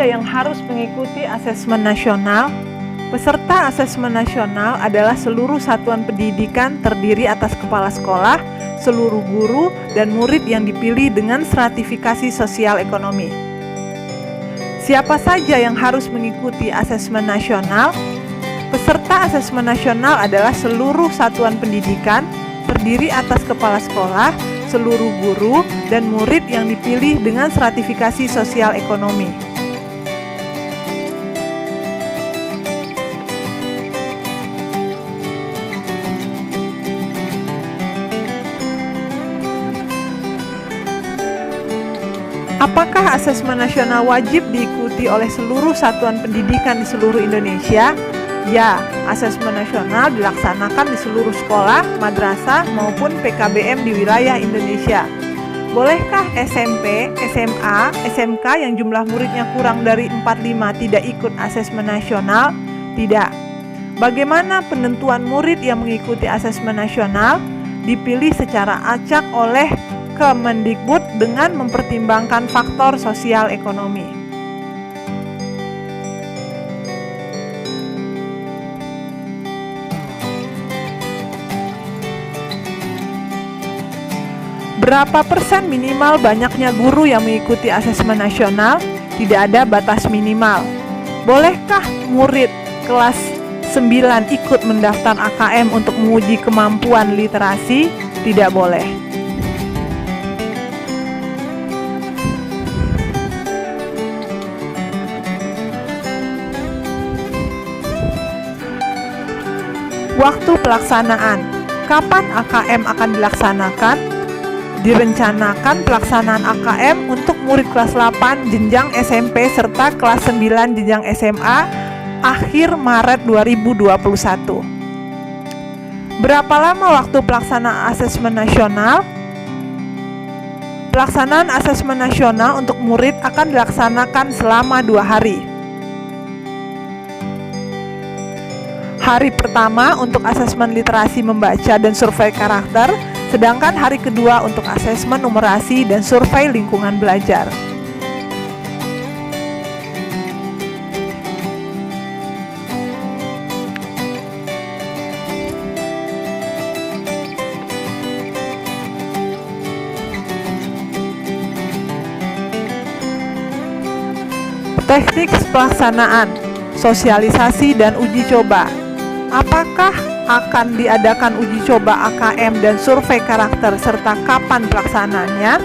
yang harus mengikuti asesmen nasional? Peserta asesmen nasional adalah seluruh satuan pendidikan terdiri atas kepala sekolah, seluruh guru, dan murid yang dipilih dengan stratifikasi sosial ekonomi. Siapa saja yang harus mengikuti asesmen nasional? Peserta asesmen nasional adalah seluruh satuan pendidikan terdiri atas kepala sekolah, seluruh guru, dan murid yang dipilih dengan stratifikasi sosial ekonomi. Apakah asesmen nasional wajib diikuti oleh seluruh satuan pendidikan di seluruh Indonesia? Ya, asesmen nasional dilaksanakan di seluruh sekolah, madrasah, maupun PKBM di wilayah Indonesia. Bolehkah SMP, SMA, SMK yang jumlah muridnya kurang dari 45 tidak ikut asesmen nasional? Tidak. Bagaimana penentuan murid yang mengikuti asesmen nasional? Dipilih secara acak oleh Kemendikbud dengan mempertimbangkan faktor sosial ekonomi. Berapa persen minimal banyaknya guru yang mengikuti asesmen nasional? Tidak ada batas minimal. Bolehkah murid kelas 9 ikut mendaftar AKM untuk menguji kemampuan literasi? Tidak boleh. Waktu pelaksanaan. Kapan AKM akan dilaksanakan? Direncanakan pelaksanaan AKM untuk murid kelas 8 jenjang SMP serta kelas 9 jenjang SMA akhir Maret 2021. Berapa lama waktu pelaksanaan asesmen nasional? Pelaksanaan asesmen nasional untuk murid akan dilaksanakan selama 2 hari. Hari pertama untuk asesmen literasi membaca dan survei karakter, sedangkan hari kedua untuk asesmen numerasi dan survei lingkungan belajar. Teknik pelaksanaan, sosialisasi dan uji coba. Apakah akan diadakan uji coba AKM dan survei karakter serta kapan pelaksanaannya?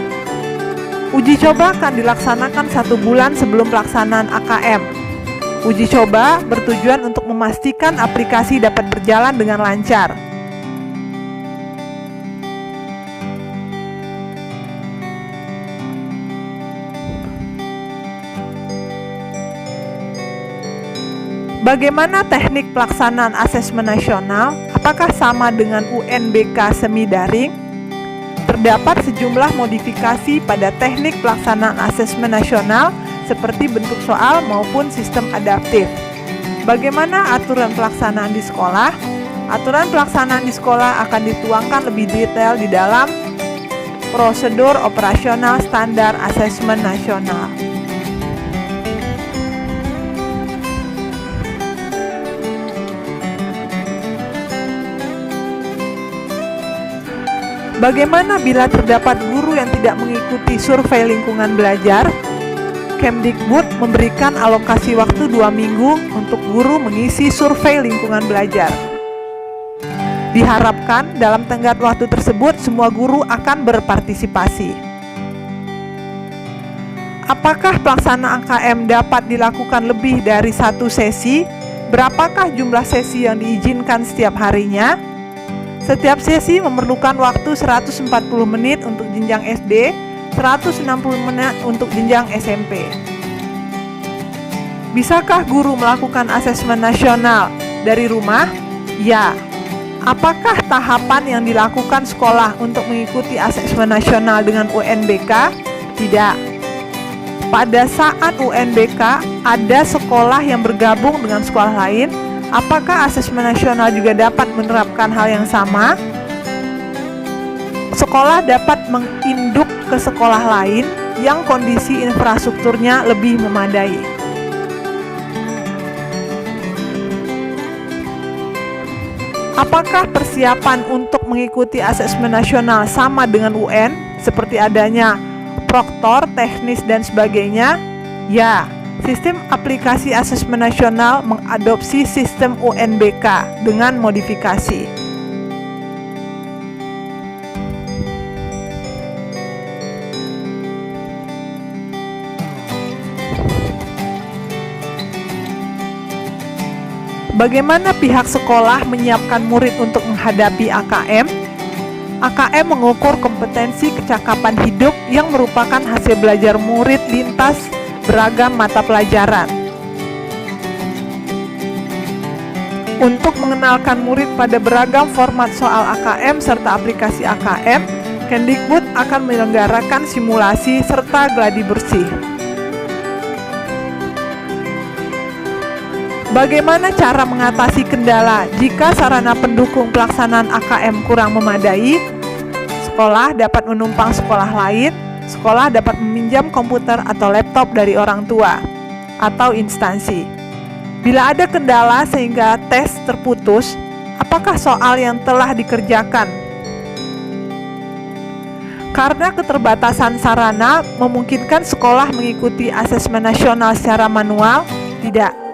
Uji coba akan dilaksanakan 1 bulan sebelum pelaksanaan AKM. Uji coba bertujuan untuk memastikan aplikasi dapat berjalan dengan lancar. Bagaimana teknik pelaksanaan asesmen nasional? Apakah sama dengan UNBK semi daring? Terdapat sejumlah modifikasi pada teknik pelaksanaan asesmen nasional seperti bentuk soal maupun sistem adaptif. Bagaimana aturan pelaksanaan di sekolah? Aturan pelaksanaan di sekolah akan dituangkan lebih detail di dalam prosedur operasional standar asesmen nasional. Bagaimana bila terdapat guru yang tidak mengikuti survei lingkungan belajar? Kemdikbud memberikan alokasi waktu 2 minggu untuk guru mengisi survei lingkungan belajar. Diharapkan dalam tenggat waktu tersebut semua guru akan berpartisipasi. Apakah pelaksanaan AKM dapat dilakukan lebih dari 1 sesi? Berapakah jumlah sesi yang diizinkan setiap harinya? Setiap sesi memerlukan waktu 140 menit untuk jenjang SD, 160 menit untuk jenjang SMP. Bisakah guru melakukan asesmen nasional dari rumah? Ya. Apakah tahapan yang dilakukan sekolah untuk mengikuti asesmen nasional dengan UNBK? Tidak. Pada saat UNBK, ada sekolah yang bergabung dengan sekolah lain. Apakah asesmen nasional juga dapat menerapkan hal yang sama? Sekolah dapat menginduk ke sekolah lain yang kondisi infrastrukturnya lebih memadai. Apakah persiapan untuk mengikuti asesmen nasional sama dengan UN, seperti adanya proktor, teknis, dan sebagainya? Ya, sistem aplikasi asesmen nasional mengadopsi sistem UNBK dengan modifikasi. Bagaimana pihak sekolah menyiapkan murid untuk menghadapi AKM? AKM mengukur kompetensi kecakapan hidup yang merupakan hasil belajar murid lintas beragam mata pelajaran. Untuk mengenalkan murid pada beragam format soal AKM serta aplikasi AKM, Kemdikbud akan menyelenggarakan simulasi serta gladi bersih. Bagaimana cara mengatasi kendala jika sarana pendukung pelaksanaan AKM kurang memadai? Sekolah dapat menumpang sekolah lain, sekolah dapat meminjam komputer atau laptop dari orang tua atau instansi. Bila ada kendala sehingga tes terputus, apakah soal yang telah dikerjakan? Karena keterbatasan sarana memungkinkan sekolah mengikuti asesmen nasional secara manual? Tidak.